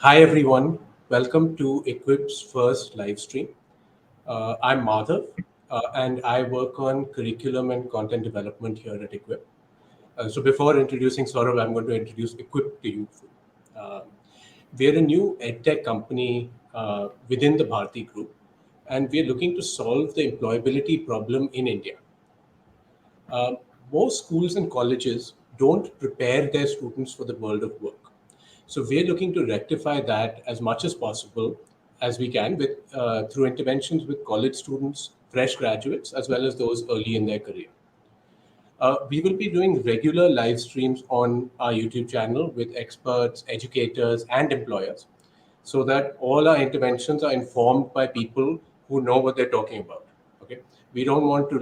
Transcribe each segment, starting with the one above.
Hi everyone, welcome to Eqvip's first live stream. I'm Madhav and I work on curriculum and content development here at Eqvip. So before introducing Saurabh, I'm going to introduce Eqvip to you. Uh, we're a new edtech company within the Bharti group and we're looking to solve the employability problem in India. Uh, Most schools and colleges don't prepare their students for the world of work. So we're looking to rectify that as much as possible as we can with through interventions with college students, fresh graduates, as well as those early in their career. We will be doing regular live streams on our YouTube channel with experts, educators, and employers so that all our interventions are informed by people who know what they're talking about. Okay, we don't want to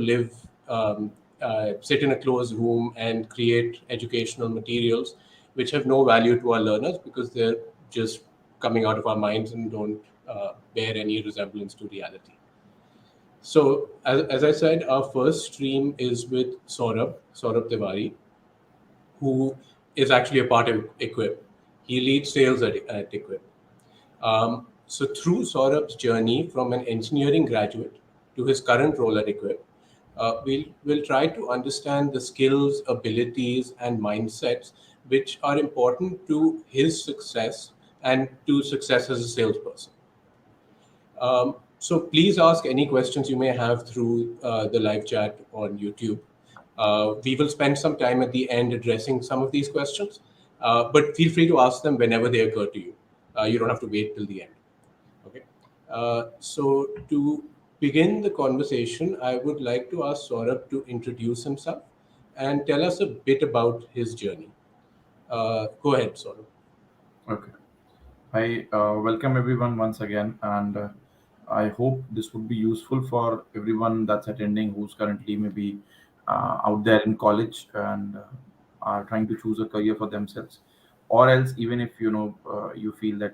sit in a closed room and create educational materials which have no value to our learners because they're just coming out of our minds and don't bear any resemblance to reality. So, as I said, our first stream is with Saurabh Tiwari, who is actually a part of Eqvip. He leads sales at Eqvip. So, through Saurabh's journey from an engineering graduate to his current role at Eqvip, we'll try to understand the skills, abilities, and mindsets which are important to his success and to success as a salesperson. So please ask any questions you may have through the live chat on YouTube. We will spend some time at the end addressing some of these questions, but feel free to ask them whenever they occur to you. You don't have to wait till the end. Okay. So to begin the conversation, I would like to ask Saurabh to introduce himself and tell us a bit about his journey. Go ahead, Saurabh. Okay. I welcome everyone once again, and I hope this would be useful for everyone that's attending who's currently maybe out there in college and are trying to choose a career for themselves, or else even if you feel that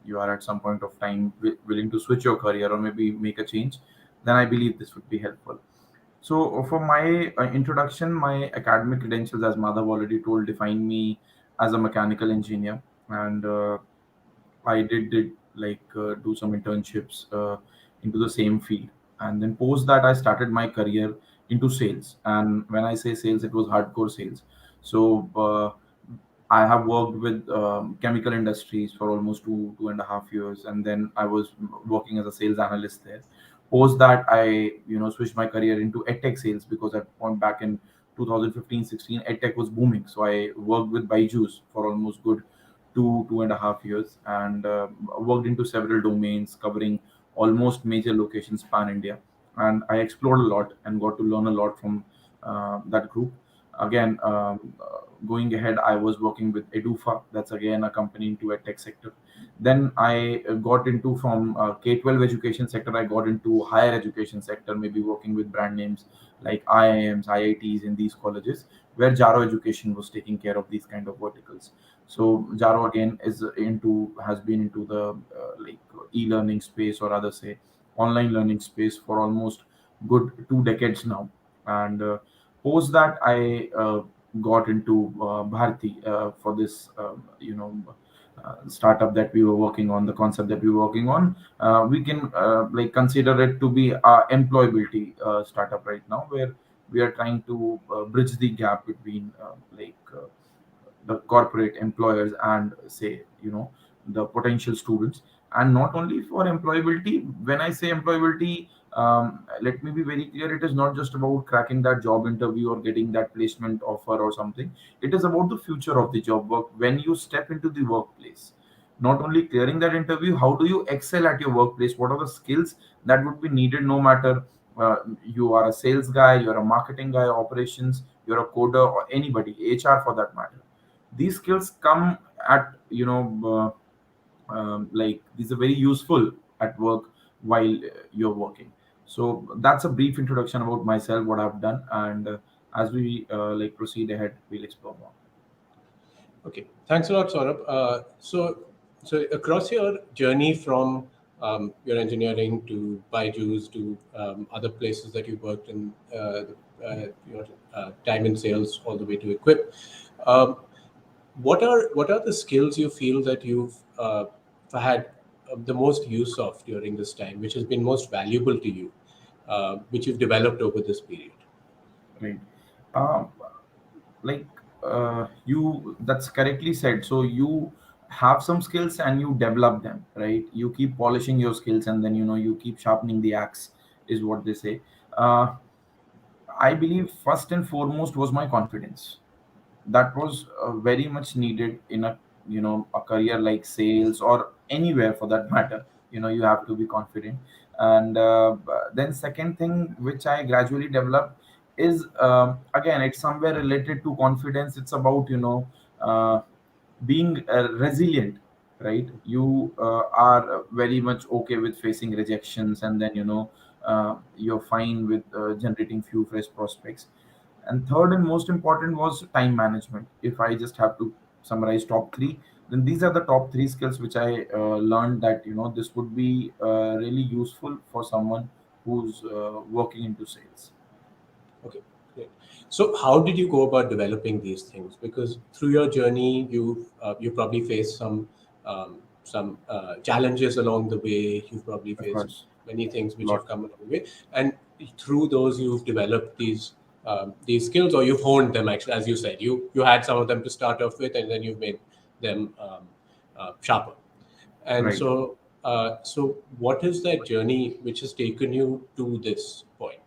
you are at some point of time willing to switch your career or maybe make a change, then I believe this would be helpful. So, for my introduction, my academic credentials, as Madhav already told, define me as a mechanical engineer, and I did like do some internships into the same field, and then post that I started my career into sales. And when I say sales, it was hardcore sales. So I have worked with chemical industries for almost 2.5 years, and then I was working as a sales analyst there. Post that, I switched my career into edtech sales because at point back in 2015-16, edtech was booming. So I worked with Byju's for almost good 2.5 years, and worked into several domains covering almost major locations pan India. And I explored a lot and got to learn a lot from that group. Again, going ahead, I was working with Edufa. That's again a company into a tech sector. Then I got into from K-12 education sector. I got into higher education sector, maybe working with brand names like IIMs, IITs in these colleges, where Jaro Education was taking care of these kind of verticals. So Jaro again has been into the e-learning space, or rather say online learning space, for almost good 2 decades now. And post that, I got into Bharti for this startup that we were working on, the concept that we were working on. We can consider it to be our employability startup right now, where we are trying to bridge the gap between the corporate employers and, say, the potential students. And not only for employability. When I say employability, let me be very clear, it is not just about cracking that job interview or getting that placement offer or something. It is about the future of the job work when you step into the workplace. Not only clearing that interview, how do you excel at your workplace? What are the skills that would be needed, no matter you are a sales guy, you're a marketing guy, operations, you're a coder, or anybody, HR for that matter. These skills come at these are very useful at work while you're working. So that's a brief introduction about myself, what I've done, and as we proceed ahead, we'll explore more. Okay, thanks a lot, Saurabh. So across your journey from your engineering to Byju's to other places that you worked in, your time in sales all the way to Equip, um, what are the skills you feel that you've had the most use of during this time, which has been most valuable to you, which you've developed over this period? Right. Uh, like you that's correctly said, so you have some skills and you develop them, right? You keep polishing your skills, and then you keep sharpening the axe, is what they say. uh, I believe first and foremost was my confidence. That was very much needed in a career like sales or anywhere for that matter. You have to be confident. And then second thing which I gradually developed is, again, it's somewhere related to confidence. It's about uh, being resilient, right? You are very much okay with facing rejections, and then you're fine with generating few fresh prospects. And third and most important was time management. If I just have to summarize top three, then these are the top three skills which I learned that this would be really useful for someone who's working into sales. Okay, great. So, how did you go about developing these things? Because through your journey, you probably faced some challenges along the way. You've probably Of faced course, many things a which have lot. come along the way, and through those, you've developed these skills, or you've honed them. Actually, as you said, you had some of them to start off with, and then you've made them sharper. And Right. so what is that journey which has taken you to this point?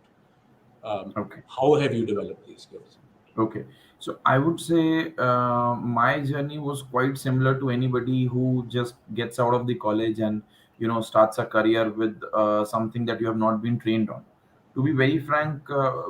Okay. How have you developed these skills? Okay. So I would say my journey was quite similar to anybody who just gets out of the college and starts a career with something that you have not been trained on. To be very frank,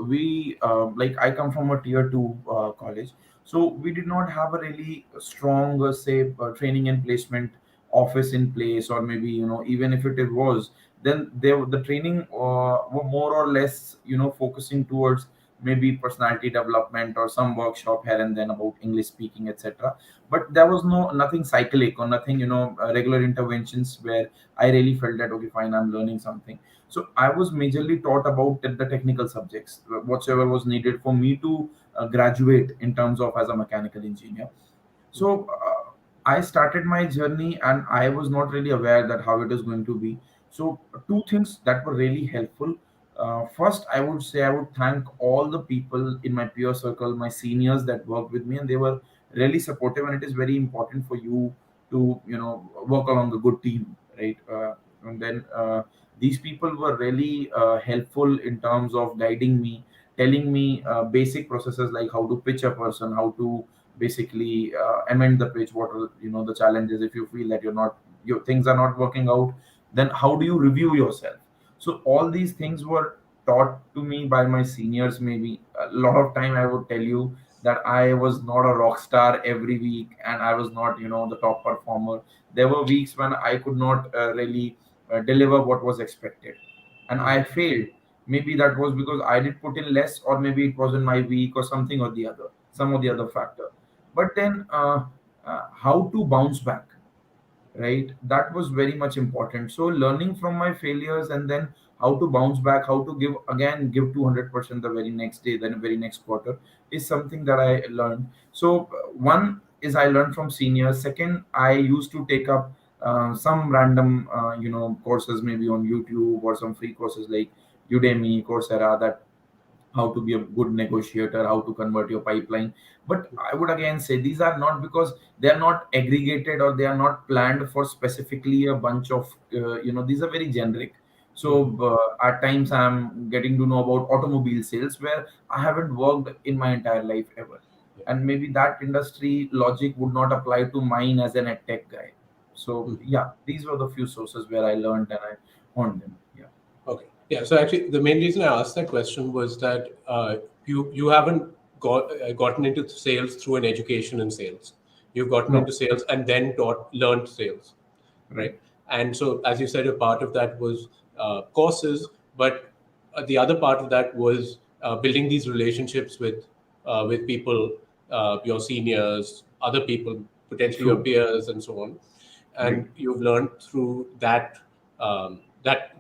we like I come from a tier two college, so we did not have a really strong, say, training and placement office in place, or maybe even if it was, then the training were more or less focusing towards maybe personality development or some workshop here and then about English speaking, etc. But there was nothing cyclic or nothing, regular interventions where I really felt that okay, fine, I'm learning something. So I was majorly taught about the technical subjects, whatsoever was needed for me to graduate in terms of as a mechanical engineer. So I started my journey and I was not really aware that how it is going to be. So two things that were really helpful. First, I would say I would thank all the people in my peer circle, my seniors that worked with me, and they were really supportive. And it is very important for you to work along a good team, right? And then these people were really helpful in terms of guiding me, telling me basic processes like how to pitch a person, how to basically amend the pitch, what are the challenges if you feel that your things are not working out, then how do you review yourself. So all these things were taught to me by my seniors. Maybe a lot of time I would tell you that I was not a rock star every week, and I was not the top performer. There were weeks when I could not really deliver what was expected, and I Mhm. failed. Maybe that was because I did put in less, or maybe it wasn't my week, or something or the other, some of the other factor. But then how to bounce back, right? That was very much important. So learning from my failures, and then how to bounce back, how to give 200% the very next day, then the very next quarter, is something that I learned. So one is I learned from seniors. Second, I used to take up some random courses, maybe on YouTube, or some free courses like Udemy, Coursera, that how to be a good negotiator, how to convert your pipeline. But I would again say these are not, because they are not aggregated or they are not planned for specifically a bunch of these are very generic. So Mhm. at times I'm getting to know about automobile sales where I haven't worked in my entire life ever, Yeah. and maybe that industry logic would not apply to mine as an edtech guy. So Mhm. yeah, these were the few sources where I learned and I honed them. Yeah. Okay. Yeah. So actually, the main reason I asked that question was that you haven't gotten into sales through an education in sales. You've gotten No. into sales and then learned sales, Right. right? And so, as you said, a part of that was courses, but the other part of that was building these relationships with people, your seniors, other people, potentially your True. peers, and so on. Right. And you've learned through that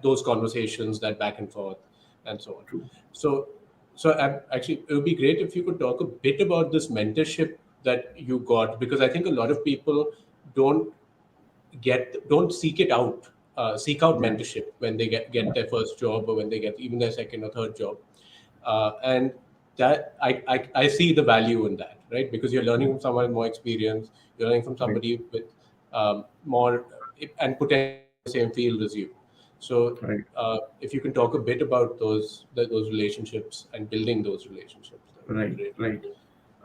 those conversations, that back and forth, and so on. True. So, actually, it would be great if you could talk a bit about this mentorship that you got, because I think a lot of people don't don't seek it out. Seek out Yeah. mentorship when they Yeah. get their first job, or when they get even their second or third job. And that I see the value in that, right? Because you're learning Yeah. from someone with more experience, you're learning from Right. somebody with more, and potentially in the same field as you. So Right. if you can talk a bit about those relationships and building those relationships, that would be Right. great. Right.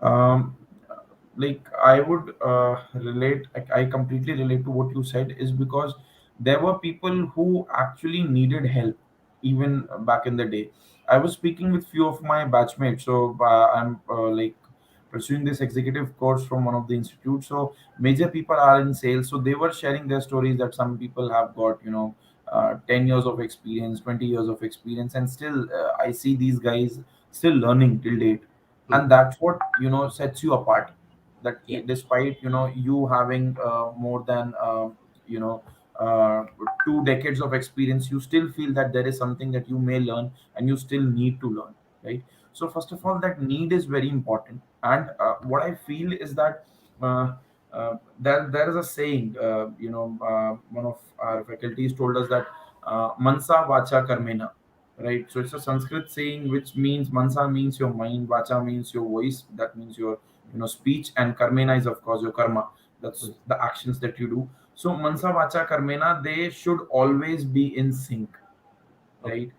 um, like I would relate, I completely relate to what you said, is because there were people who actually needed help even back in the day. I was speaking with few of my batchmates, so I'm like pursuing this executive course from one of the institutes. So major people are in sales, so they were sharing their stories that some people have got, 10 years of experience, 20 years of experience, and still I see these guys still learning till date. Hmm. And that's what sets you apart, that Yeah. despite you having more than you know uh, 2 decades of experience, you still feel that there is something that you may learn and you still need to learn, right? So first of all, that need is very important. And what I feel is that uh, there is a saying, one of our faculties told us that mansa vacha karmena, right? So it's a Sanskrit saying which means mansa means your mind, vacha means your voice, that means your speech, and karmena is of course your karma. Hmm. That's the actions that you do. So mansa vacha karmena, they should always be in sync, Okay. right?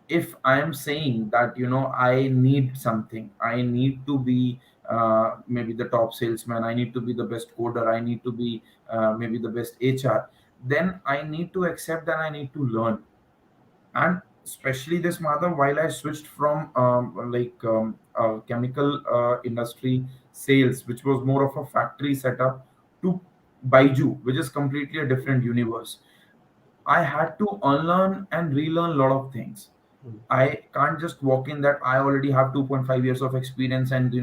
If I am saying that I need something, I need to be maybe the top salesman, I need to be the best coder, I need to be maybe the best HR, then I need to accept that I need to learn. And especially this matter, while I switched from chemical industry sales, which was more of a factory setup, to Baiju, which is completely a different universe, I had to unlearn and relearn a lot of things. Hmm. I can't just walk in that I already have 2.5 years of experience, and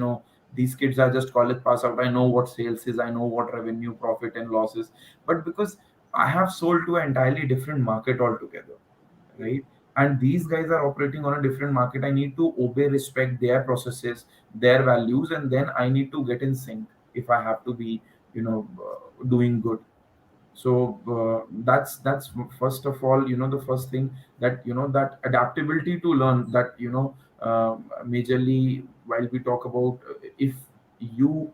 these kids are just college pass out. I know what sales is, I know what revenue, profit and losses. But because I have sold to an entirely different market altogether, right? And these guys are operating on a different market. I need to obey, respect their processes, their values, and then I need to get in sync if I have to be doing good. So that's first of all, the first thing, that that adaptability to learn, that majorly while we talk about, if you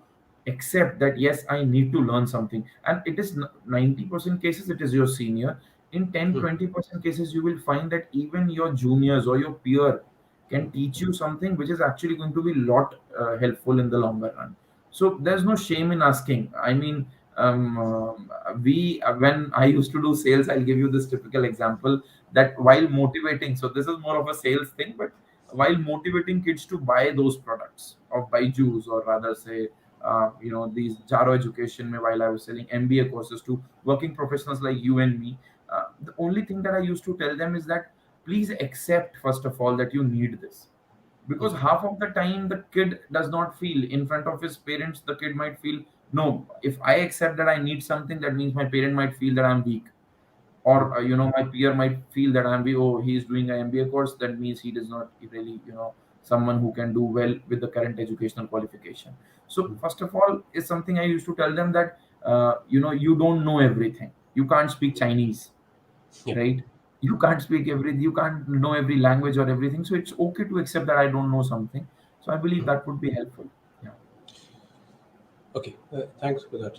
accept that yes, I need to learn something, and it is 90% cases it is your senior. In 10 Hmm. 20% cases you will find that even your juniors or your peer Hmm. can teach you something which is actually going to be lot helpful in the longer run. So there's no shame in asking. I mean, we when I used to do sales, I'll give you this typical example, that while motivating, so this is more of a sales thing, but while motivating kids to buy those products of Byju's, or rather say these Jaro education, while I was selling MBA courses to working professionals like you and me, the only thing that I used to tell them is that please accept first of all that you need this. Because Hmm. half of the time the kid does not feel in front of his parents, the kid might feel, no, if I accept that I need something, that means my parent might feel that I'm weak. Hmm. Or my peer might feel that I'm weak. Oh, he's doing an MBA course, that means he does not really someone who can do well with the current educational qualification. So Hmm. first of all is something I used to tell them, that you don't know everything, you can't speak Chinese, Yeah. right? You can't speak everything, you can't know every language or everything, so it's okay to accept that I don't know something. So I believe Hmm. that would be helpful. Yeah. Okay, thanks for that,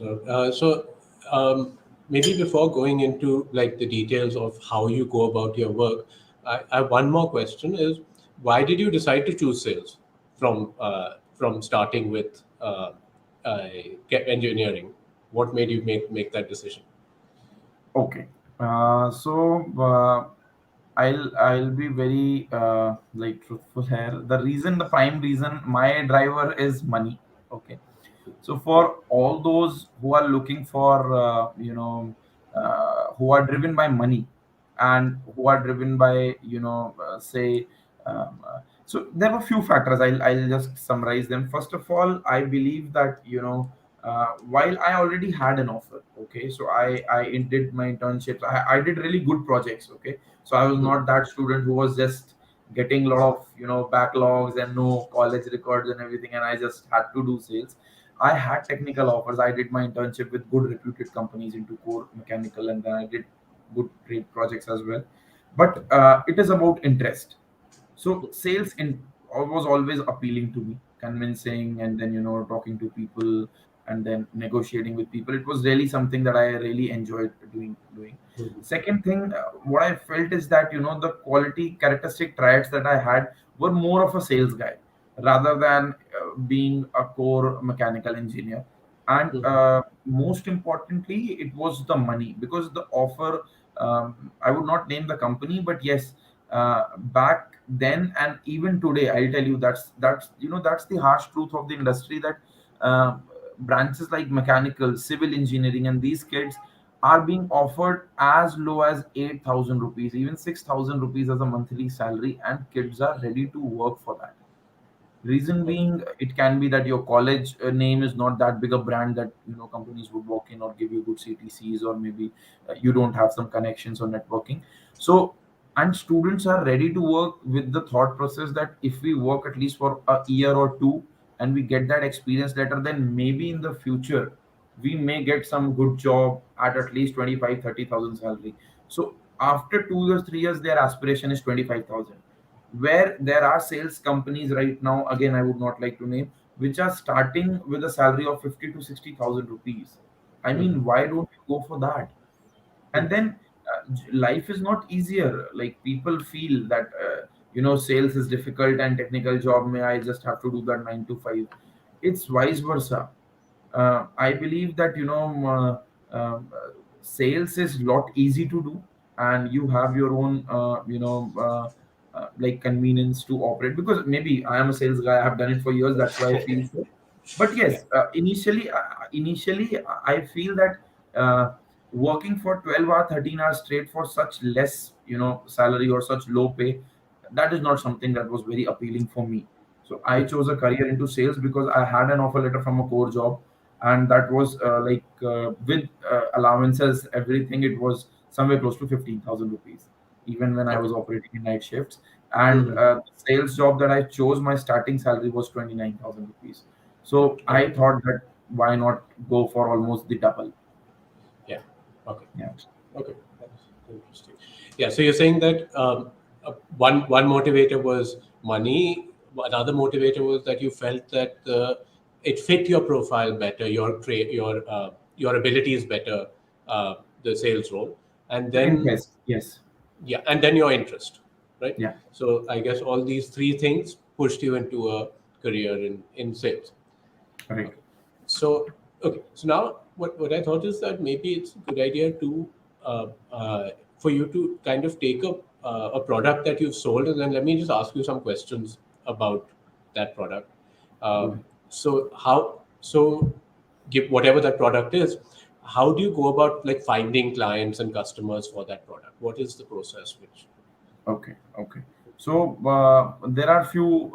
Saurabh. Maybe before going into like the details of how you go about your work, I have one more question: is why did you decide to choose sales from starting with engineering? What made you make that decision? Okay. So I'll be very like truthful here. The reason, the prime reason, my driver is money. Okay. So for all those who are looking for, who are driven by money, and who are driven by, say, so there were few factors. I'll just summarize them. First of all, I believe that while I already had an offer, okay, so I did my internships. I did really good projects. Okay, so I was Hmm. not that student who was just getting a lot of backlogs and no college records and everything, and I just had to do sales. I had technical offers. I did my internship with good reputed companies into core mechanical, and then I did good trade projects as well. But it is about interest. So sales in was always appealing to me, convincing, and then talking to people, and then negotiating with people. It was really something that I really enjoyed doing. Mhm. Second thing, what I felt is that the quality characteristic traits that I had were more of a sales guy rather than being a core mechanical engineer. And Mhm. most importantly, it was the money, because the offer, I would not name the company, but yes, back then and even today, I'll tell you, that's the harsh truth of the industry, that uh, branches like mechanical, civil engineering, and these kids are being offered as low as 8,000 rupees, even 6,000 rupees as a monthly salary, and kids are ready to work for that. Reason Okay. being, it can be that your college name is not that big a brand that companies would walk in or give you good CTCs, or maybe you don't have some connections or networking. So, and students are ready to work with the thought process that if we work at least for a year or two and we get that experience letter, then maybe in the future we may get some good job at least 25, 30,000 salary. So after 2 years, 3 years, their aspiration is 25,000, where there are sales companies right now, again I would not like to name, which are starting with a salary of 50 to 60,000 rupees. I Mhm. mean, why don't you go for that? And Mhm. then life is not easier. Like, people feel that sales is difficult, and technical job, may I just have to do that 9 to 5. It's vice versa. I believe that sales is lot easy to do, and you have your own like convenience to operate, because maybe I am a sales guy. I have done it for years. That's why I feel so. But Yeah. yes, initially I feel that working for 12 or 13 hours straight for such less salary or such low pay, that is not something that was very appealing for me. So I Mhm. chose a career into sales because I had an offer letter from a core job, and that was with allowances, everything. It was somewhere close to 15,000 rupees, even when I Okay. was operating in night shifts. And Mhm. the sales job that I chose, my starting salary was 29,000 rupees. So I Okay. thought that why not go for almost the double? Yeah. Okay. Yeah. Okay. That's interesting. Yeah. So you're saying that one motivator was money. Another motivator was that you felt that it fit your profile better, your abilities better, the sales role, and The then interest, yes. yeah, and then your interest, right? Yeah, So I guess all these three things pushed you into a career in sales. correct. Okay. So okay. So now what I thought is that maybe it's a good idea to for you to kind of take a product that you've sold, and then let me just ask you some questions about that product. Good. So how so give whatever that product is, how do you go about like finding clients and customers for that product? What is the process which Okay, okay. So there are few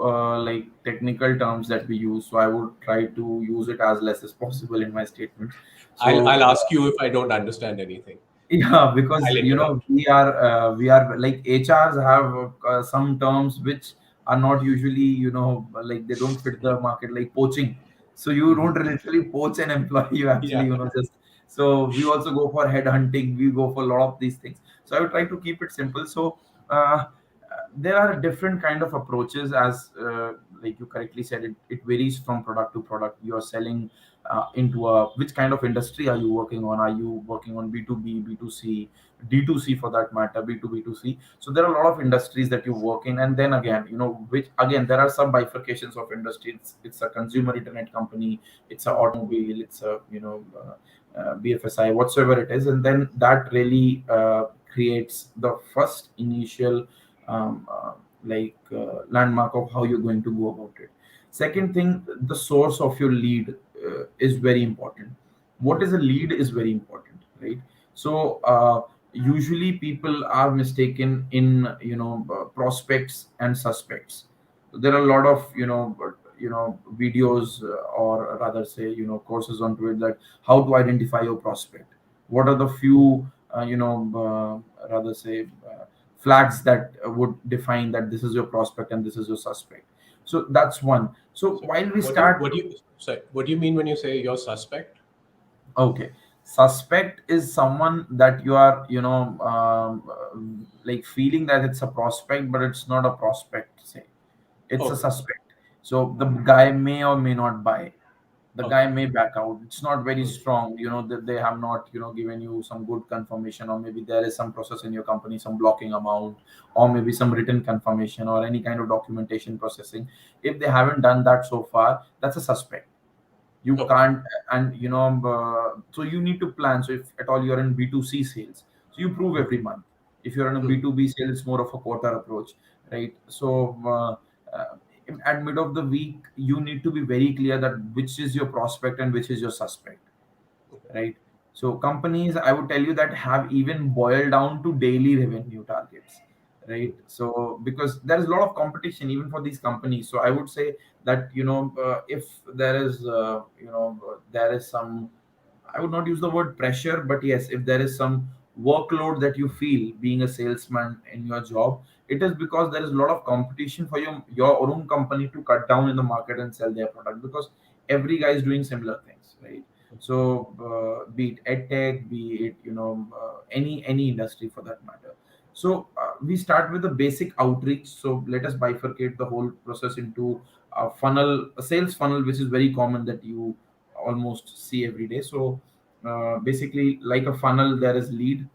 like technical terms that we use. So I would try to use it as less as possible in my statements. I'll So ask you if I don't understand anything. yeah, because I'll interrupt. we are like HRs have some terms which are not usually like they don't fit the market, like poaching. So you don't Mhm. literally poach an employee. You actually Yeah. just, so we also go for head hunting. We go for a lot of these things. So I would try to keep it simple. So there are different kind of approaches, as like you correctly said, it varies from product to product. You are selling into a, which kind of industry are you working on? Are you working on B2B, B2C, D2C for that matter, B2B, B2C? So there are a lot of industries that you work in, and then again, which again there are some bifurcations of industry. It's a consumer internet company, it's a Mhm. automobile, it's a BFSI, whatsoever it is, and then that really creates the first initial landmark of how you're going to go about it. Second thing, the source of your lead is very important. What is a lead is very important, right? So usually people are mistaken in prospects and suspects. There are a lot of videos, or rather say courses onto it, that how to identify your prospect. What are the few rather say flags that would define that this is your prospect and this is your suspect. So that's one. So So while we what do you start, what do you sorry, what do you mean when you say you're suspect? okay, suspect is someone that you are, like feeling that it's a prospect, but it's not a prospect. Say it's a Okay. suspect. So the guy may or may not buy. The Okay. guy may back out. It's not very Hmm. strong, that they have not, given you some good confirmation, or maybe there is some process in your company, some blocking amount, or maybe some written confirmation or any kind of documentation processing. If they haven't done that so far, that's a suspect. You Okay. can't. And so you need to plan. So if at all you're in B2C sales, so you prove Hmm. every month. If you're in a Hmm. B2B sale, it's more of a quarter approach, right? So at mid of the week, you need to be very clear that which is your prospect and which is your suspect, Okay. right? So companies, I would tell you, that have even boiled down to daily revenue targets, Hmm. right? So because there is a lot of competition even for these companies, so I would say that if there is there is some, I would not use the word pressure, but yes, if there is some workload that you feel being a salesman in your job, it is because there is a lot of competition for your own company to cut down in the market and sell their product, because every guy is doing similar things, right? So be it edtech, be it any industry for that matter. So we start with the basic outreach. So let us bifurcate the whole process into a sales funnel, which is very common that you almost see every day. So basically, like a funnel, there is lead,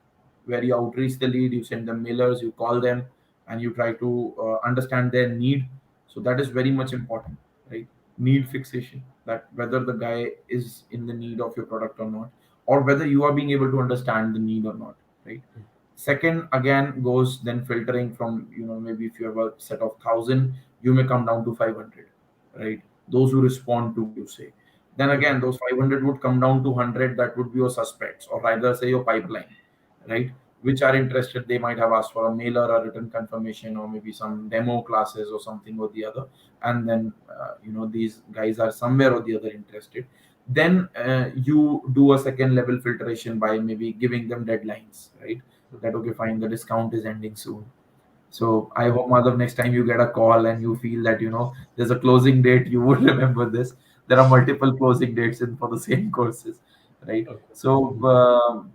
where you outreach the lead, you send them mailers, you call them, and you try to understand their need. So that is very much important, right? Need fixation, that whether the guy is in the need of your product or not, or whether you are being able to understand the need or not, right? Second, again, goes then filtering from, maybe if you have a set of 1,000, you may come down to 500, right? Those who respond to what you say. Then Hmm. again, those 500 would come down to 100, that would be your suspects, or rather say your pipeline, right? Which are interested. They might have asked for a mailer, a written confirmation, or maybe some demo classes or something or the other. And then, these guys are somewhere or the other interested. Then you do a second level filtration by maybe giving them deadlines, right? That okay, fine, the discount is ending soon. So I hope, Madhav, next time you get a call and you feel that there's a closing date, you would remember this. There are multiple closing dates in for the same courses, right? Okay. So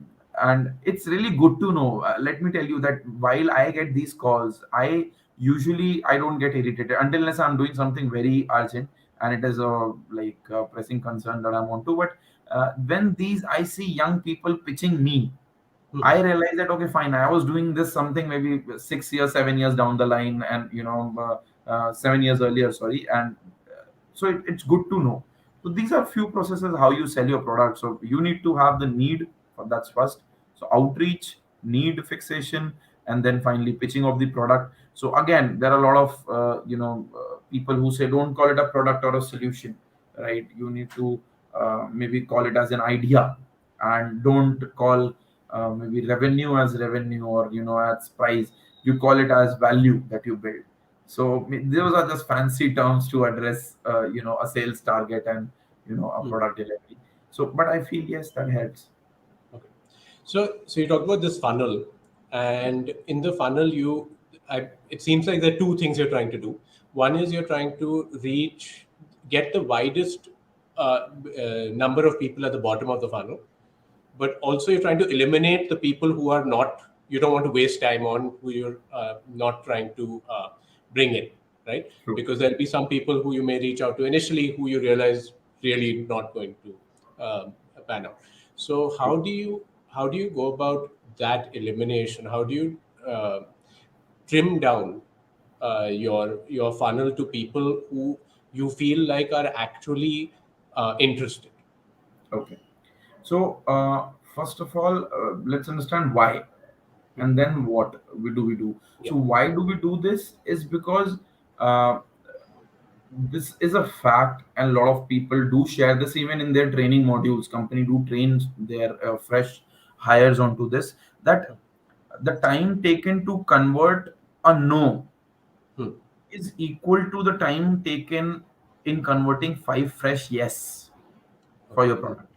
and it's really good to know. Let me tell you that while I get these calls, I don't get irritated until unless I'm doing something very urgent and it is a like a pressing concern that I want to. But when these I see young people pitching me, Hmm. I realized that okay, fine. I was doing this something maybe 6 years, 7 years down the line, and 7 years earlier. Sorry, and so it's good to know. So these are few processes how you sell your product. So you need to have the need. That's first. So outreach, need fixation, and then finally pitching of the product. So again, there are a lot of people who say don't call it a product or a solution, right? You need to maybe call it as an idea, and don't call maybe revenue as revenue, or as price. You call it as value that you build. So those are just fancy terms to address a sales target and a Hmm. product delivery. So but I feel yes, that helps. Okay. So you talked about this funnel, and in the funnel, it seems like there are two things you're trying to do. One is you're trying to get the widest number of people at the bottom of the funnel, but also you're trying to eliminate the people who are not, you don't want to waste time on, who you're not trying to bring in, right? True. Because there'll be some people who you may reach out to initially who you realize really not going to pan out. So True. how do you go about that elimination? How do you trim down your funnel to people who you feel like are actually interested? Okay. So first of all, let's understand why, and then what we do. Yeah. So why do we do this is because uh, this is a fact, and a lot of people do share this even in their training modules. Company do train their fresh hires onto this, that the time taken to convert a no Hmm. is equal to the time taken in converting five fresh yes for Okay. your product,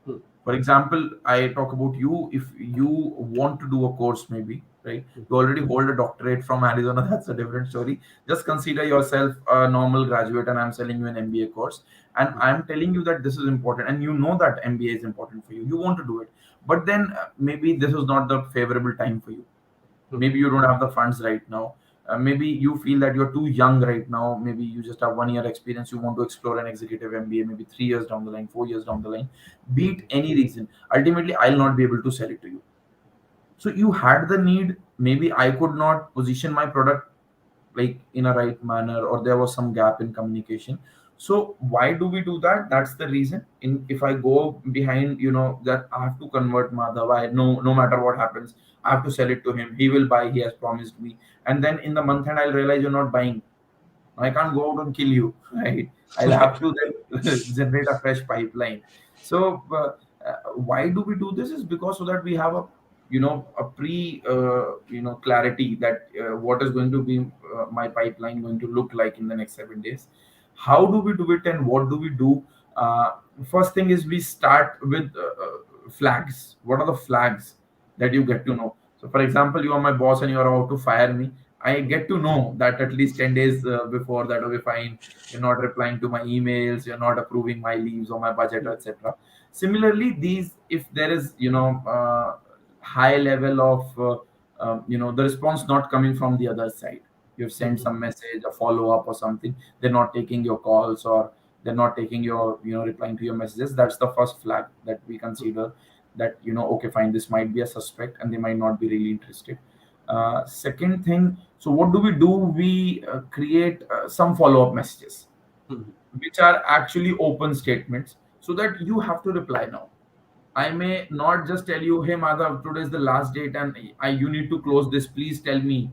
Hmm. For example, I talk about you. If you want to do a course, maybe, right? You already hold a doctorate from Arizona. That's a different story. Just consider yourself a normal graduate, and I'm selling you an MBA course, and I'm telling you that this is important, and you know that MBA is important for you. You want to do it, but then maybe this is not the favorable time for you. Maybe you don't have the funds right now. Maybe you feel that you're too young right now. Maybe you just have 1 year experience. You want to explore an executive MBA, maybe 3 years down the line, 4 years down the line. Be it any reason, ultimately I'll not be able to sell it to you. So you had the need. Maybe I could not position my product like in a right manner, or there was some gap in communication. So why do we do that? That's the reason. In If I go behind, that I have to convert Madhav, I know no matter what happens, I have to sell it to him. He will buy. He has promised me. And then in the month end, I'll realize you're not buying. I can't go out and kill you, right? I'll have to then generate a fresh pipeline. So why do we do this? Is because so that we have a pre clarity that what is going to be my pipeline going to look like in the next 7 days. How do we do it, and what do we do? Uh, First thing is we start with flags. What are the flags that you get to know? So, for example, you are my boss and you are about to fire me. I get to know that at least 10 days before that, okay, fine, you're not replying to my emails, you're not approving my leaves or my budget, etc. Similarly, if there is, high level of, the response not coming from the other side, you've sent some message, a follow up or something, they're not taking your calls, or they're not taking your, replying to your messages. That's the first flag that we consider, that, okay, fine, this might be a suspect and they might not be really interested. Second thing, so what do? We create some follow-up messages, which are actually open statements, so that you have to reply now. I may not just tell you, hey, Madhav, today is the last date and you need to close this. Please tell me.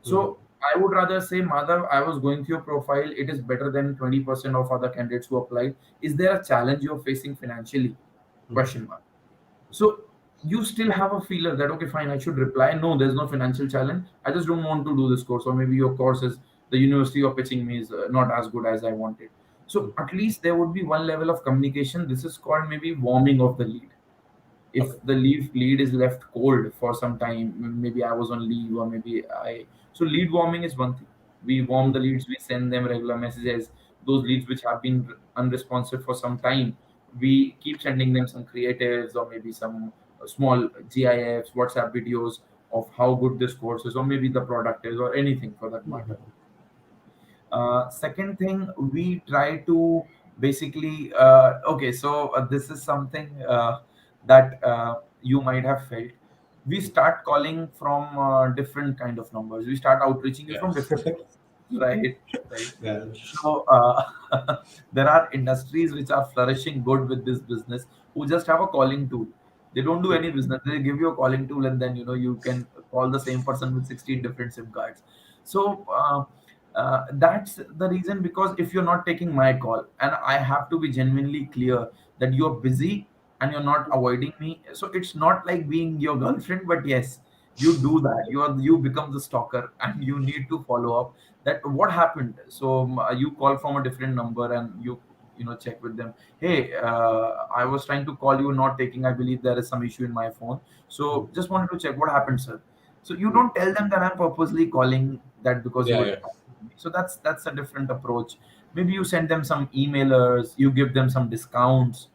So I would rather say, Madhav, I was going through your profile. It is better than 20% of other candidates who applied. Is there a challenge you're facing financially? Question mark. So you still have a feeler that, okay, fine, I should reply. No, there's no financial challenge. I just don't want to do this course, or maybe your course is, the university you're pitching me is not as good as I wanted. So at least there would be one level of communication. This is called maybe warming of the lead. If Okay. the lead is left cold for some time, maybe I was on leave, or maybe I so lead warming is one thing. We warm the leads, we send them regular messages. Those leads which have been unresponsive for some time, we keep sending them some creatives, or maybe some small GIFs, WhatsApp videos of how good this course is, or maybe the product is, or anything for that matter. Second thing, we try to basically, okay, so this is something that you might have felt. We start calling from different kind of numbers. We start outreaching you Yeah. from different numbers, right? Right. Yeah. So there are industries which are flourishing good with this business, who just have a calling tool. They don't do any business. They give you a calling tool, and then you can call the same person with 16 different SIM cards. So that's the reason, because if you're not taking my call, and I have to be genuinely clear that you're busy and you're not avoiding me, so it's not like being your girlfriend, but yes, you do that. You become the stalker, and you need to follow up that what happened. So you call from a different number, and you check with them. Hey, I was trying to call you, not taking. I believe there is some issue in my phone. So just wanted to check what happened, sir. So you don't tell them that I'm purposely calling that because you Yeah. were Yeah. talking to me. So that's a different approach. Maybe you send them some emailers, you give them some discounts.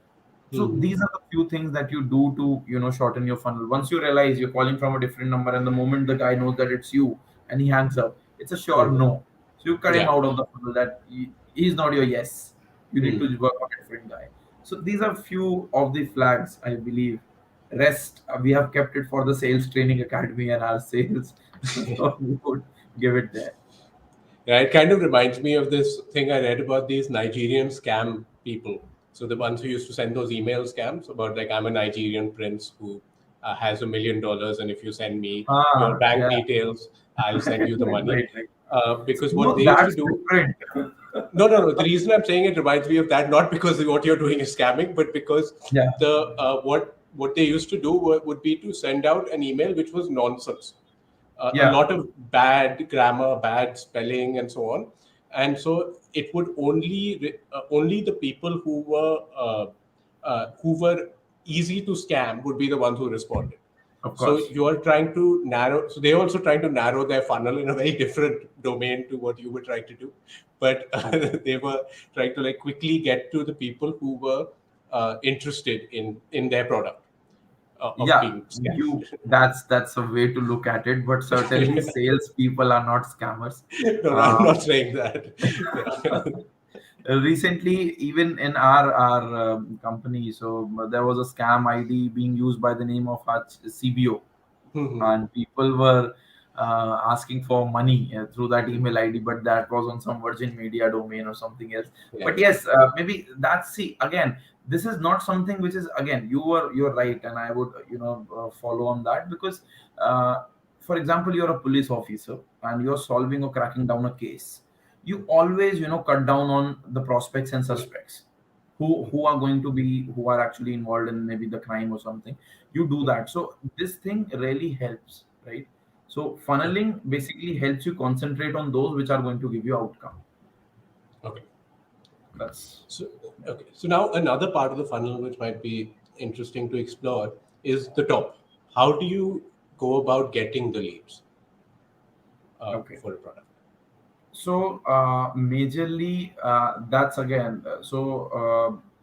So these are the few things that you do to shorten your funnel. Once you realize you're calling from a different number, and the moment the guy knows that it's you and he hangs up, it's a sure no. So you cut him Yeah. out of the funnel, that he's not your yes. You need Hmm. to work on a different guy. So these are few of the flags, I believe. Rest, we have kept it for the sales training academy and our sales. So we would give it there. Yeah, it kind of reminds me of this thing I read about these Nigerian scam people. So the ones who used to send those email scams about, like, I'm a Nigerian prince who has $1 million, and if you send me your bank Yeah. details, I'll send you the Right, money. right, right. Because what No, they used to that's do, different. no, no, no. The reason I'm saying it reminds me of that, not because what you're doing is scamming, but because Yeah. what they used to do would be to send out an email which was nonsense, a Yeah. lot of bad grammar, bad spelling, and so on. And so it would only the people who were easy to scam would be the ones who responded. Of So course. you're trying to narrow. So they're also trying to narrow their funnel in a very different domain to what you were trying to do, but Okay. they were trying to like quickly get to the people who were interested in their product of Yeah, being you scammed. that's a way to look at it, but certainly sales people are not scammers. No, I'm Uh, not saying that. Yeah. Recently, even in our company, so there was a scam ID being used by the name of our CBO, Mhm. and people were asking for money through that email ID, but that was on some Virgin Media domain or something else. Yeah. But yes, maybe that's, see, again, this is not something which is, again, you're right, and I would follow on that, because uh, for example, you're a police officer and you're solving or cracking down a case. You always cut down on the prospects and Mm. suspects who are going to be, who are actually involved in maybe the crime or something. You do Mm. that, so this thing really helps, right? So Okay. funneling basically helps you concentrate on those which are going to give you outcome. Okay. That's So, okay. So now another part of the funnel which might be interesting to explore is the top. How do you go about getting the leads okay. for a product? So majorly, that's again,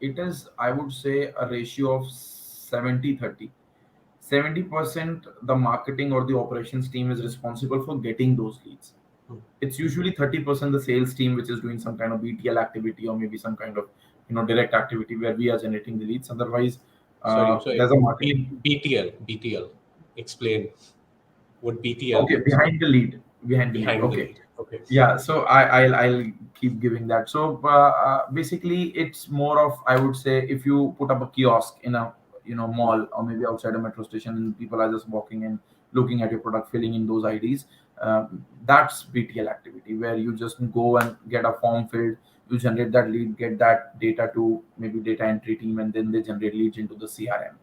it is, I would say, a ratio of 70/30. 70% the marketing or the operations team is responsible for getting those leads. Hmm. It's usually 30% the sales team, which is doing some kind of BTL activity, or maybe some kind of direct activity where we are generating the leads. Otherwise, Sorry. there's a marketing. BTL. Explain what BTL Okay, means. behind the lead. Behind the lead. Behind the Okay. lead. Okay. Yeah, so I'll keep giving that. So basically, it's more of, I would say, if you put up a kiosk in a Hmm. mall, or maybe outside a metro station, and people are just walking in, looking at your product, filling in those IDs. That's BTL activity, where you just go and get a form filled, you generate that lead, get that data to maybe data entry team, and then they generate leads into the CRM.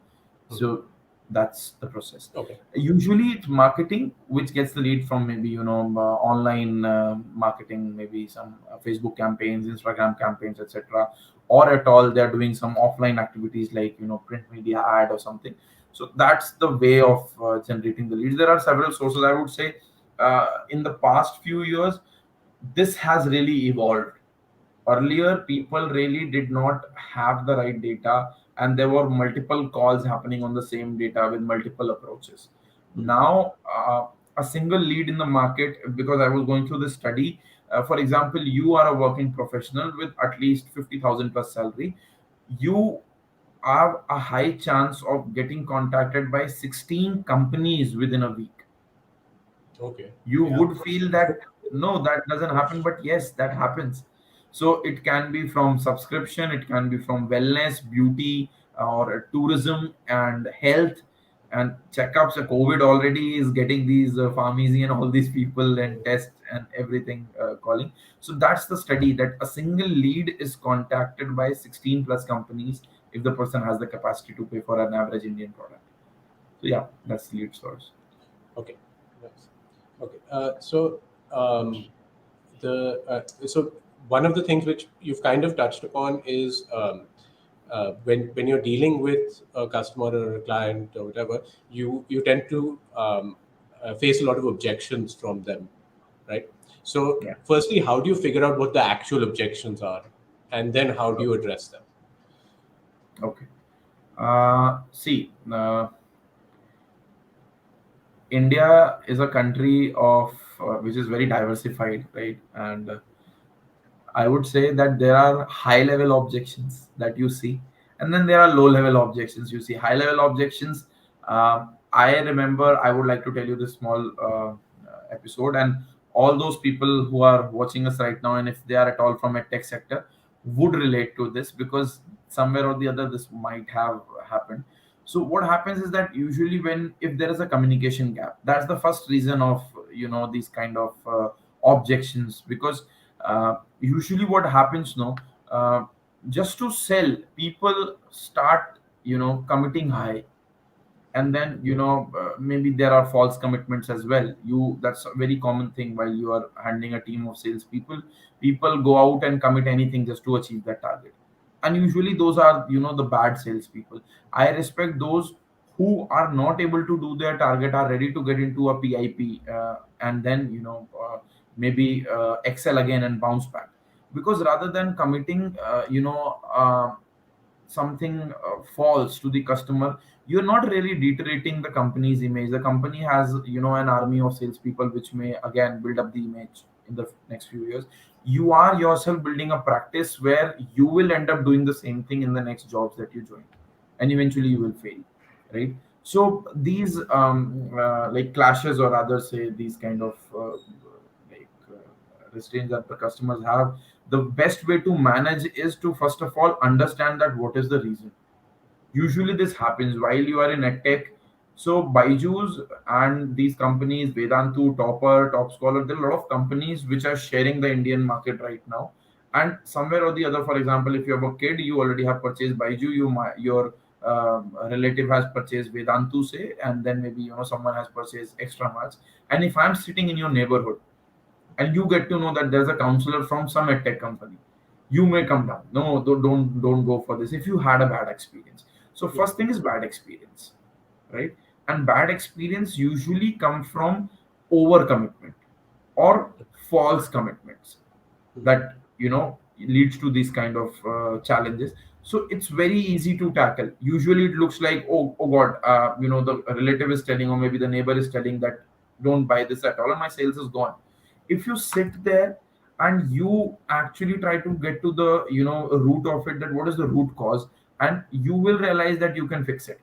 Hmm. So that's the process. Okay. Usually it's marketing which gets the lead from, maybe online marketing, maybe some Facebook campaigns, Instagram campaigns, etc. Or at all they're doing some offline activities like print media ad or something. So that's the way of generating the leads. There are several sources, I would say. In the past few years, this has really evolved. Earlier, people really did not have the right data, and there were multiple calls happening on the same data with multiple approaches. Hmm. Now, a single lead in the market, because I was going through this study. For example, you are a working professional with at least 50,000 plus salary. You have a high chance of getting contacted by 16 companies within a week. Okay. You Yeah. would feel that no, that doesn't happen, but yes, that happens. So it can be from subscription, it can be from wellness, beauty, or tourism and health and checkups. COVID already is getting these pharmacy and all these people and tests and everything calling. So that's the study, that a single lead is contacted by 16 plus companies if the person has the capacity to pay for an average Indian product. So yeah, that's lead source. Okay. Nice. Okay. Um, so one of the things which you've kind of touched upon is when you're dealing with a customer or a client or whatever, you tend to face a lot of objections from them, right? So Yeah. firstly, how do you figure out what the actual objections are, and then how do you address them? Okay. See, India is a country of which is very diversified, right? And I would say that there are high level objections that you see, and then there are low level objections you see. High level objections. I remember. I would like to tell you this small episode, and all those people who are watching us right now, and if they are at all from a tech sector, would relate to this, because somewhere or the other this might have happened. So what happens is that usually, when if there is a communication gap, that's the first reason of these kind of objections, because usually what happens now, uh, just to sell, people start committing high, and then maybe there are false commitments as well. That's a very common thing while you are handling a team of salespeople. People go out and commit anything just to achieve that target, and usually those are, the bad salespeople. I respect those who are not able to do their target, are ready to get into a PIP, and then maybe excel again and bounce back. Because rather than committing something false to the customer, you're not really deteriorating the company's image. The company has, an army of salespeople which may again build up the image in the next few years. You are yourself building a practice where you will end up doing the same thing in the next jobs that you join, and eventually you will fail, right? So these like clashes, or rather say these kind of restraints that the customers have, the best way to manage is to first of all understand that what is the reason. Usually this happens while you are in edtech. So Byju's and these companies, Vedantu, Topper, Top Scholar, there are a lot of companies which are sharing the Indian market right now. And somewhere or the other, for example, if you have a kid, you already have purchased Byju, your relative has purchased Vedantu, say, and then maybe someone has purchased extra marks. And if I'm sitting in your neighborhood and you get to know that there's a counselor from some edtech company, you may come down. No, don't go for this if you had a bad experience. So Yeah. first thing is bad experience, right? And bad experience usually come from overcommitment or false commitments Mhm. that leads to these kind of challenges. So it's very easy to tackle. Usually it looks like, oh god, the relative is telling, or maybe the neighbor is telling that don't buy this at all and my sales is gone. If you sit there and you actually try to get to the root of it, that what is the root cause, and you will realize that you can fix it.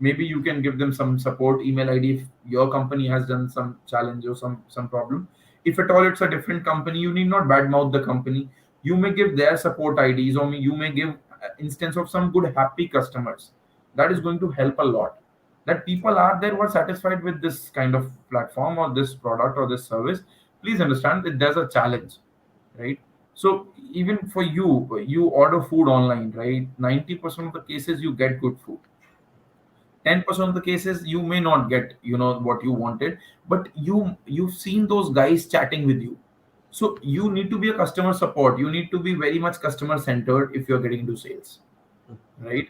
Maybe you can give them some support email ID if your company has done some challenge or some problem. If at all it's a different company, you need not badmouth the company. You may give their support IDs, or you may give instance of some good happy customers. That is going to help a lot, that people are there who are satisfied with this kind of platform or this product or this service. Please understand that there's a challenge, right? So even for you order food online, right? 90% of the cases you get good food. 10% of the cases you may not get what you wanted, but you've seen those guys chatting with you. So you need to be a customer support, you need to be very much customer centered if you're getting into sales, right?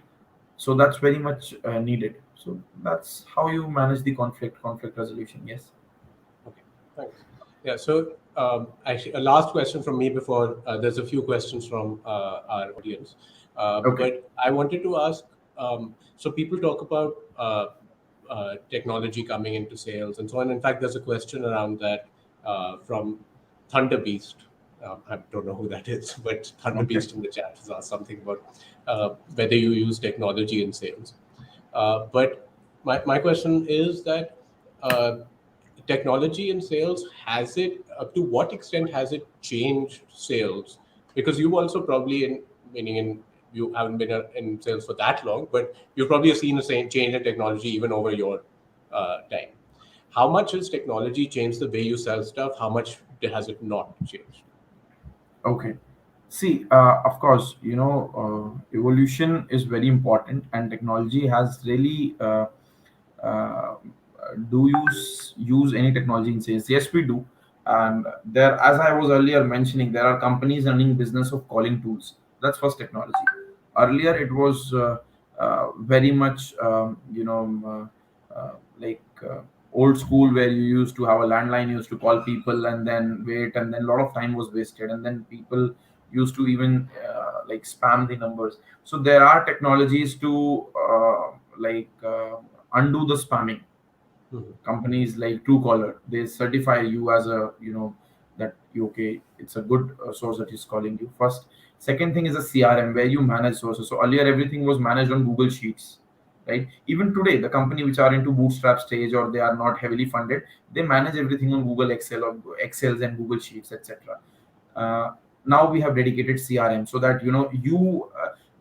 So that's very much needed. So that's how you manage the conflict resolution. Yes. Okay, thanks. Yeah, so actually, a last question from me before there's a few questions from our audience. Okay. But I wanted to ask, so people talk about technology coming into sales and so on. In fact, there's a question around that from Thunder Beast. I don't know who that is, but Thunder Okay. Beast in the chat has asked something about whether you use technology in sales. But my question is that uh, technology in sales, has it, to what extent has it changed sales? Because you've also probably, in meaning in, you haven't been in sales for that long, but you've probably seen a same change in technology even over your time. How much has technology changed the way you sell stuff? How much has it not changed? Okay. See, of course, evolution is very important, and technology has really. Uh, do you use any technology in sales? Yes, we do. And there, as I was earlier mentioning, there are companies running business of calling tools. That's first technology. Earlier, it was very much, like old school, where you used to have a landline, you used to call people and then wait, and then a lot of time was wasted, and then people used to even like spam the numbers. So there are technologies to undo the spamming. Mhm. Companies like Truecaller, they certify you as a that you okay, it's a good source that is calling you first. Second thing is a CRM where you manage sources. So earlier everything was managed on Google Sheets, right? Even today the company which are into bootstrap stage or they are not heavily funded, they manage everything on Google Excel or Excels and Google Sheets, etc. uh, Now we have dedicated CRM, so that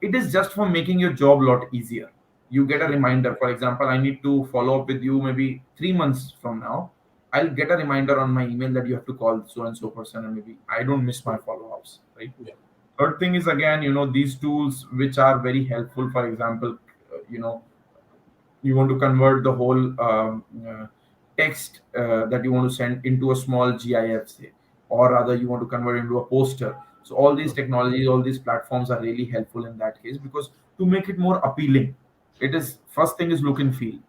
it is just for making your job a lot easier. You get a reminder. For example, I need to follow up with you maybe 3 months from now. I'll get a reminder on my email that you have to call so and so person, and maybe I don't miss my follow-ups, right? Yeah. Third thing is again, these tools which are very helpful. For example, you want to convert the whole text that you want to send into a small GIF, say, or rather you want to convert into a poster. So all these technologies, all these platforms are really helpful in that case, because to make it more appealing, it is first thing is look and feel.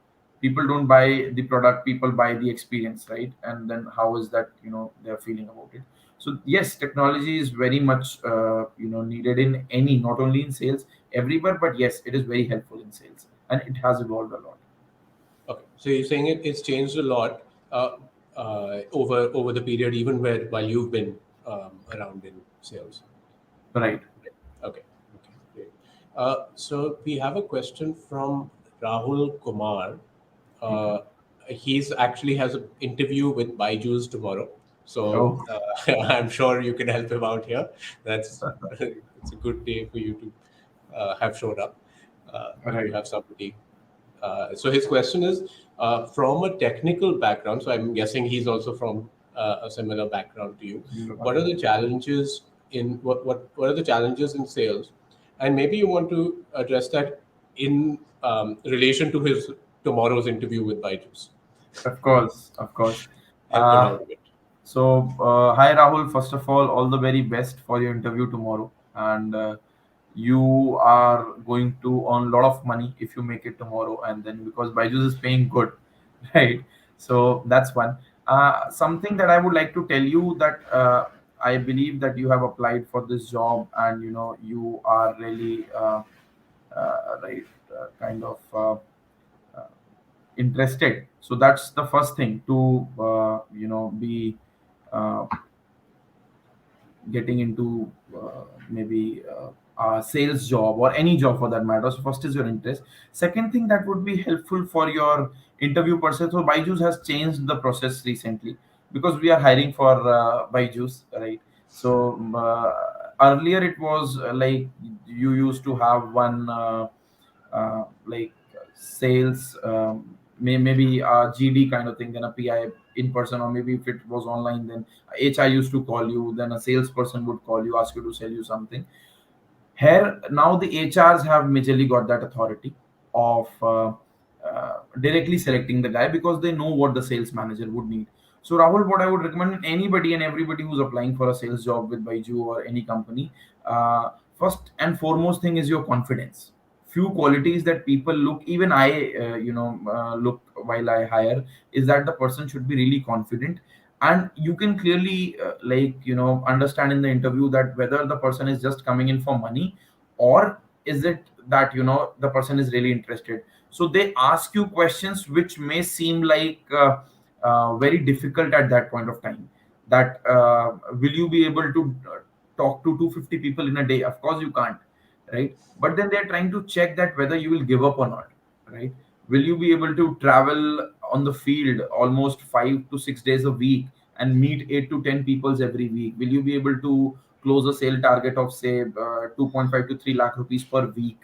People don't buy the product, people buy the experience, right? And then how is that, they're feeling about it. So yes, technology is very much needed in any, not only in sales, everywhere, but yes, it is very helpful in sales, and it has evolved a lot. Okay, so you're saying it's changed a lot over the period, even while you've been around in sales. Right. Okay, okay, great. So we have a question from Rahul Kumar. Okay. Uh, he's actually has an interview with Byju's tomorrow, so Oh. I'm sure you can help him out here. That's it's a good day for you to have showed up if you Right. have somebody. So his question is from a technical background. So I'm guessing he's also from a similar background to you. Similar What are background. the challenges in what are the challenges in sales? And maybe you want to address that in relation to his tomorrow's interview with Byju's. Of course, of course. Help him Uh, out a bit. Hi Rahul. First of all the very best for your interview tomorrow, and you are going to earn a lot of money if you make it tomorrow. And then because Byju's is paying good, right? So that's one. Something that I would like to tell you that I believe that you have applied for this job, and you are really right, kind of. Uh, Interested. So that's the first thing to be uh, getting into maybe a sales job or any job for that matter. So first is your interest. Second thing that would be helpful for your interview process. So Byju's has changed the process recently, because we are hiring for Byju's, right? So earlier it was like you used to have one like sales, maybe a GD kind of thing, then a PI in person, or maybe if it was online, then HR used to call you, then a salesperson would call you, ask you to sell you something. Here now the HRs have majorly got that authority of directly selecting the guy, because they know what the sales manager would need. So Rahul, what I would recommend anybody and everybody who's applying for a sales job with Baiju or any company, uh, first and foremost thing is your confidence. Few qualities that people look, even I look while I hire, is that the person should be really confident, and you can clearly understand in the interview that whether the person is just coming in for money, or is it that the person is really interested. So they ask you questions which may seem like very difficult at that point of time, that will you be able to talk to 250 people in a day? Of course you can't, right? But then they're trying to check that whether you will give up or not, right? Will you be able to travel on the field almost 5 to 6 days a week and meet 8 to 10 peoples every week? Will you be able to close a sale target of say 2.5 to 3 lakh rupees per week,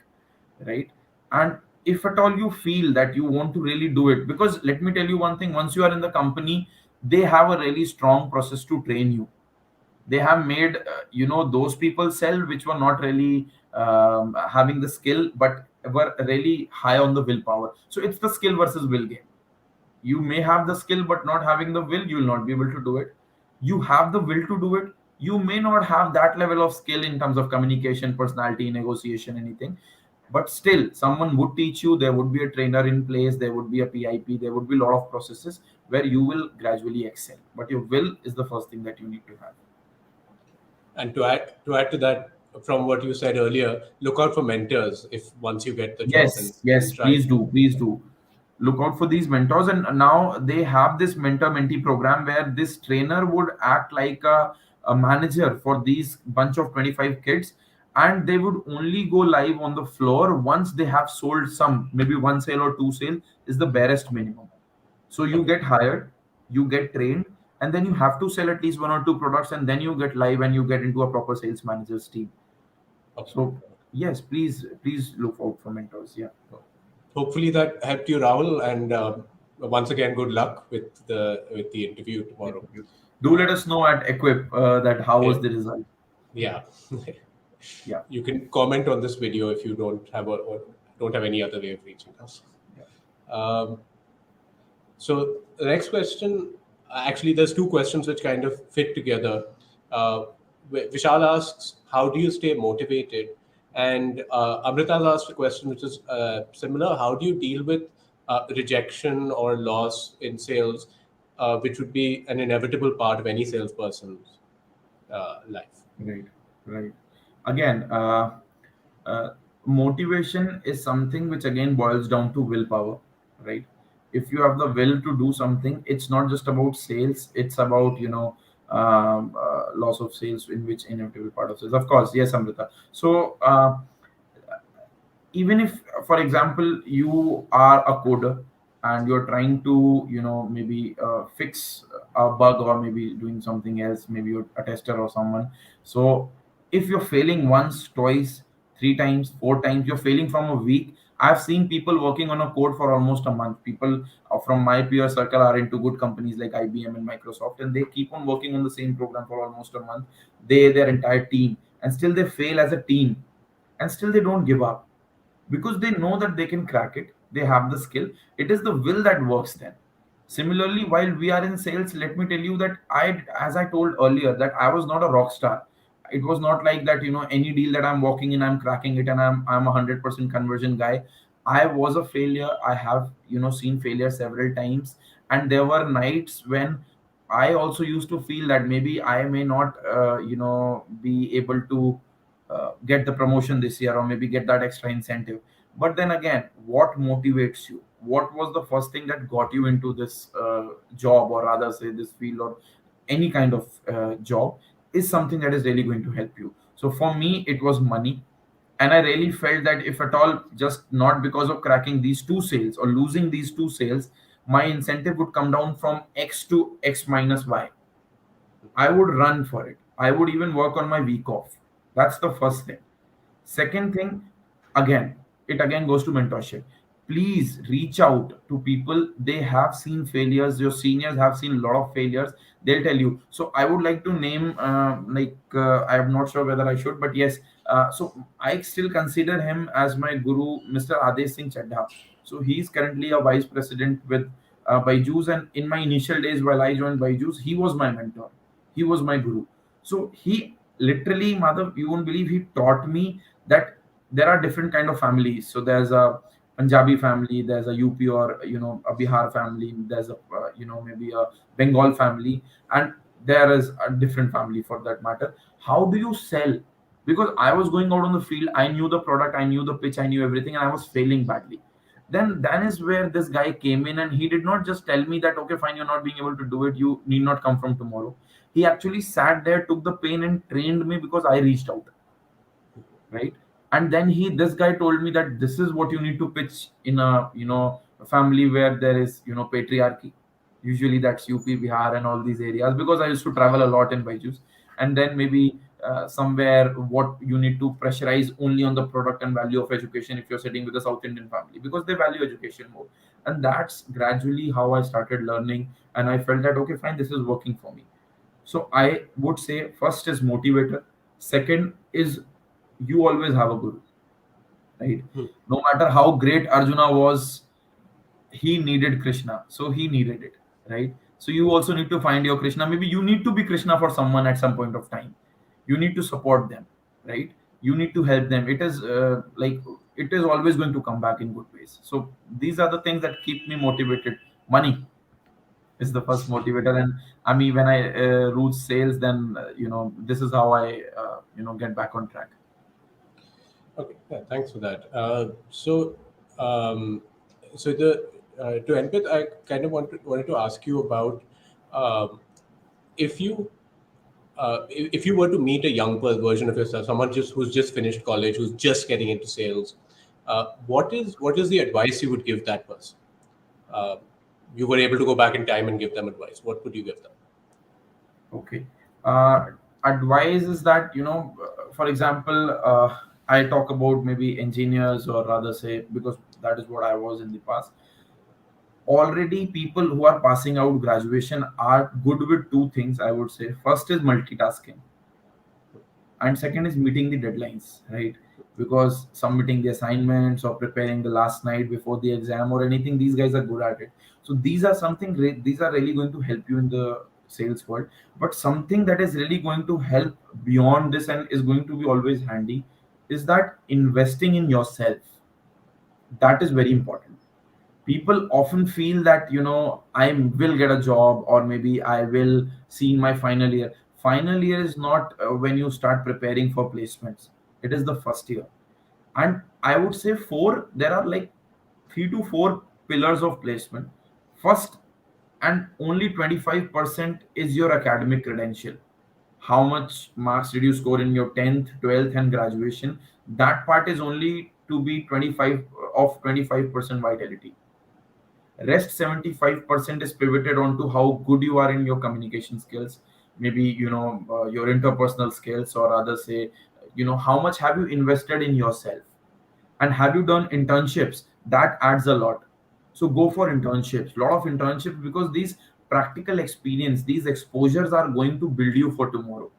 right? And if at all you feel that you want to really do it, because let me tell you one thing, once you are in the company, they have a really strong process to train you. They have made those people sell which were not really having the skill, but were really high on the willpower. So it's the skill versus will game. You may have the skill but not having the will, you will not be able to do it. You have the will to do it, you may not have that level of skill in terms of communication, personality, negotiation, anything, but still someone would teach you. There would be a trainer in place, there would be a PIP, there would be a lot of processes where you will gradually excel, but your will is the first thing that you need to have. And to add to that, from what you said earlier, look out for mentors if once you get the job Yes, and yes, try please to. do, please do. Look out for these mentors, and now they have this mentor-mentee program where this trainer would act like a manager for these bunch of 25 kids, and they would only go live on the floor once they have sold some, maybe one sale or two sale is the barest minimum. So you Okay, get hired, you get trained, and then you have to sell at least one or two products, and then you get live and you get into a proper sales manager's team. okay. So yes, please look out for mentors. Yeah. Hopefully that helped you, Rahul. And once again, good luck with the interview tomorrow. Do let us know at Eqvip that how Yeah, was the result. yeah. Yeah. You can comment on this video if you don't have any other way of reaching us. Yeah. Um, so the next question, actually, there's two questions which kind of fit together. Uh, Vishal asks, how do you stay motivated? And Amrita's asked a question which is similar. How do you deal with rejection or loss in sales, which would be an inevitable part of any salesperson's life? Right, right. Again, uh, motivation is something which again boils down to willpower, right? If you have the will to do something, it's not just about sales, it's about, loss of sales, in which inevitable part of sales, of course. Yes, Amrita. So even if, for example, you are a coder and you're trying to, maybe fix a bug, or maybe doing something else, maybe you're a tester or someone. So if you're failing once, twice, three times, four times, you're failing from a week. I've seen people working on a code for almost a month. People from my peer circle are into good companies like IBM and Microsoft, and they keep on working on the same program for almost a month, their entire team, and still they fail as a team, and still they don't give up, because they know that they can crack it. They have the skill. It is the will that works then. Similarly, while we are in sales, let me tell you that as I told earlier, that I was not a rock star. It was not like that, any deal that I'm walking in, I'm cracking it, and I'm 100% conversion guy. I was a failure. I have, seen failure several times, and there were nights when I also used to feel that maybe I may not, be able to get the promotion this year, or maybe get that extra incentive. But then again, what motivates you? What was the first thing that got you into this job, or rather say this field, or any kind of job, is something that is really going to help you. So for me, it was money. And I really felt that if at all, just not because of cracking these two sales or losing these two sales, my incentive would come down from X to X minus Y. I would run for it. I would even work on my week off. That's the first thing. Second thing, again, it again goes to mentorship. Please reach out to people. They have seen failures. Your seniors have seen a lot of failures. They'll tell you. So I would like to name, I'm not sure whether I should, but yes. So I still consider him as my guru, Mr. Adesh Singh Chadha. So he's currently a vice president with Byju's, and in my initial days while I joined Byju's, he was my mentor. He was my guru. So he literally, Madhav, you won't believe, he taught me that there are different kind of families. So there's a Punjabi family, there's a UP, or a Bihar family, there's a maybe a Bengal family, and there is a different family for that matter. How do you sell? Because I was going out on the field, I knew the product, I knew the pitch, I knew everything, and I was failing badly. Then is where this guy came in, and he did not just tell me that, okay, fine, you're not being able to do it, you need not come from tomorrow. He actually sat there, took the pain, and trained me, because I reached out, right? And then this guy told me that this is what you need to pitch in a, a family where there is, patriarchy. Usually that's UP, Bihar, and all these areas, because I used to travel a lot in Byju's. And then maybe somewhere, what you need to pressurize only on the product and value of education if you're sitting with a South Indian family, because they value education more. And that's gradually how I started learning, and I felt that, okay, fine, this is working for me. So I would say, first is motivator. Second is, you always have a guru, right? Hmm. No matter how great Arjuna was, he needed Krishna, so he needed it, right? So you also need to find your Krishna. Maybe you need to be Krishna for someone at some point of time. You need to support them, right? You need to help them. It is it is always going to come back in good ways. So these are the things that keep me motivated. Money is the first motivator, and I mean, when I root sales, then this is how I get back on track. Okay, yeah, thanks for that. Um, so the to end with, I kind of wanted to ask you about um, if you if you were to meet a young version of yourself, someone just who's just finished college, who's just getting into sales, what is the advice you would give that person? Uh, you were able to go back in time and give them advice. What would you give them? Okay. Uh, Advice is that, for example, I talk about maybe engineers, or rather say, because that is what I was in the past. Already, people who are passing out graduation are good with two things, I would say. First is multitasking, and second is meeting the deadlines, right? Because submitting the assignments or preparing the last night before the exam or anything, these guys are good at it. So these are something great. These are really going to help you in the sales world, but something that is really going to help beyond this and is going to be always handy is that investing in yourself. That is very important. People often feel that, I will get a job, or maybe I will see in my final year. Final year is not when you start preparing for placements. It is the first year. And I would say there are like 3 to 4 pillars of placement. First, and only 25% is your academic credential. How much marks did you score in your 10th, 12th, and graduation? That part is only to be 25% vitality. Rest 75% is pivoted onto how good you are in your communication skills, maybe your interpersonal skills, or others say, how much have you invested in yourself, and have you done internships? That adds a lot. So go for internships, lot of internships, because these practical experience, these exposures are going to build you for tomorrow.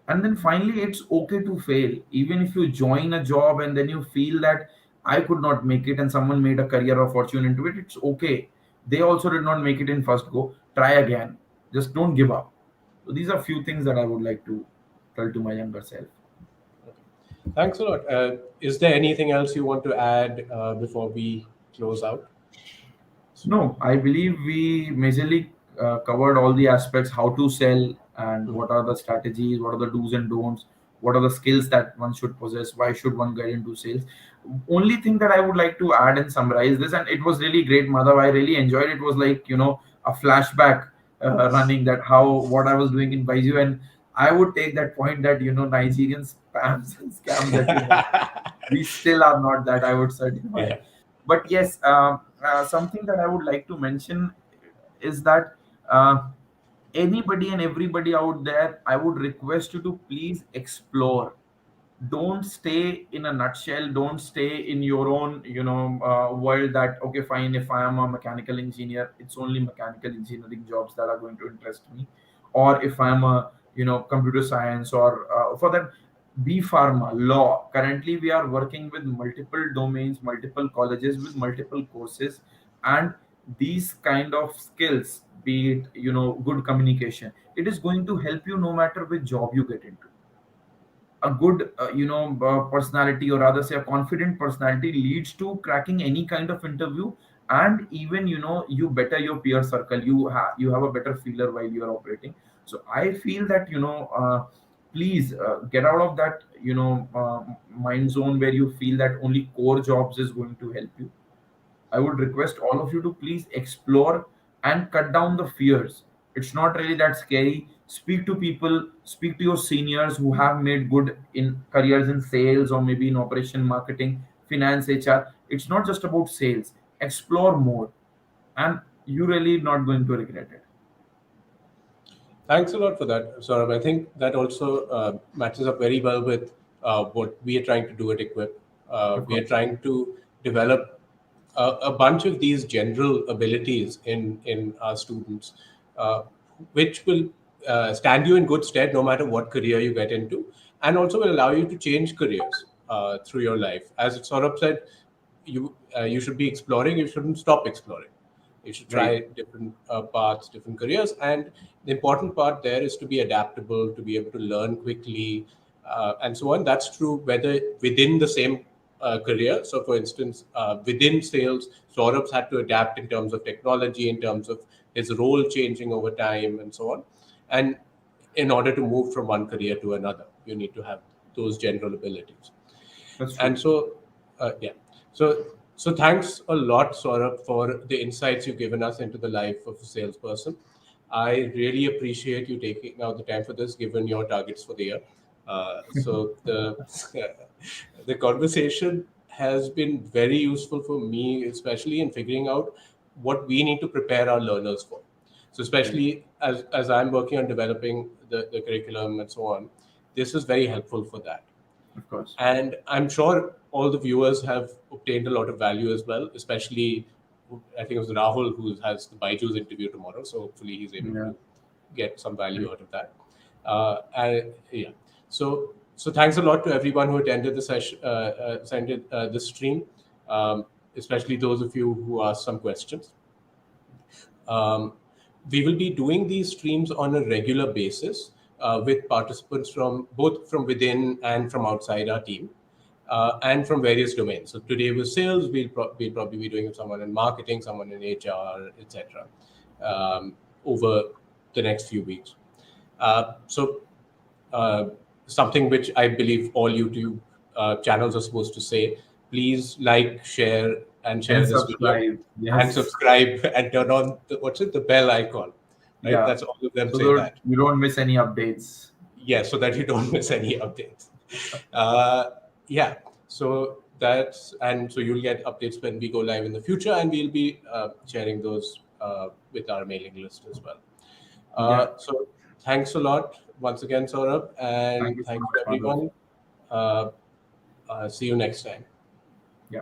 And then finally, it's okay to fail. Even if you join a job and then you feel that I could not make it, and someone made a career or fortune into it, it's okay. They also did not make it in first go. Try again. Just don't give up. So these are few things that I would like to tell to my younger self. Thanks a lot. Is there anything else you want to add before we close out? No, I believe we majorly covered all the aspects: how to sell, and Mhm. what are the strategies, what are the do's and don'ts, what are the skills that one should possess, why should one get into sales. Only thing that I would like to add and summarize this, and it was really great, Madhav. I really enjoyed it. It was like, a flashback running that how what I was doing in Baiju, and I would take that point that, Nigerian spams and scams that you mentioned. We still are not that, I would certify. Yeah. But yes, something that I would like to mention is that anybody and everybody out there, I would request you to please explore. Don't stay in a nutshell. Don't stay in your own world, that okay, fine, if I am a mechanical engineer, it's only mechanical engineering jobs that are going to interest me. Or if I'm a computer science, or for that, B Pharma, law. Currently, we are working with multiple domains, multiple colleges with multiple courses, and these kind of skills, be it good communication, it is going to help you no matter which job you get into. A good personality, or rather say a confident personality, leads to cracking any kind of interview. And even you better your peer circle, you have a better feeler while you are operating. So I feel that please get out of that mind zone where you feel that only core jobs is going to help you. I would request all of you to please explore and cut down the fears. It's not really that scary. Speak to people, speak to your seniors who have made good in careers in sales, or maybe in operation, marketing, finance, HR. It's not just about sales. Explore more, and you really not going to regret it. Thanks a lot for that, Saurabh. I think that also matches up very well with what we are trying to do at Eqvip. Of We are course. trying to develop a bunch of these general abilities in our students, uh, which will stand you in good stead no matter what career you get into, and also will allow you to change careers through your life. As Saurabh said, you should be exploring. You shouldn't stop exploring. You should Right. try different paths, different careers, and the important part there is to be adaptable, to be able to learn quickly, and so on. That's true whether within the same career. So, for instance, within sales, Saurabh's had to adapt in terms of technology, in terms of his role changing over time, and so on. And in order to move from one career to another, you need to have those general abilities. That's And true. so, yeah. So thanks a lot, Saurabh, for the insights you've given us into the life of a salesperson. I really appreciate you taking out the time for this, given your targets for the year. So the the conversation has been very useful for me, especially in figuring out what we need to prepare our learners for. So Right. especially as I'm working on developing the curriculum and so on, this is very helpful for that. Of course. And I'm sure all the viewers have obtained a lot of value as well, especially I think it was Rahul who has the Byju's interview tomorrow. So hopefully he's able Yeah. to get some value Right. out of that. And yeah, so thanks a lot to everyone who attended the session, attended this stream, especially those of you who asked some questions. Um, We will be doing these streams on a regular basis with participants from both from within and from outside our team, and from various domains. So today was sales. We'll probably be doing it with someone in marketing, someone in HR, etc. Over the next few weeks. So something which I believe all YouTube channels are supposed to say: please like, share, and share And this video, subscribe. and Yes. subscribe, and turn on the bell icon. Right? Yeah. That's all of them So say that that. you don't miss any updates. Yeah, so that you don't miss any updates. Uh, yeah, so that's and so you'll get updates when we go live in the future, and we'll be sharing those with our mailing list as well. Yeah. So thanks a lot once again, Saurabh, Thank and you so thank much, you Madhav. everyone. Uh, See you next time. Yeah.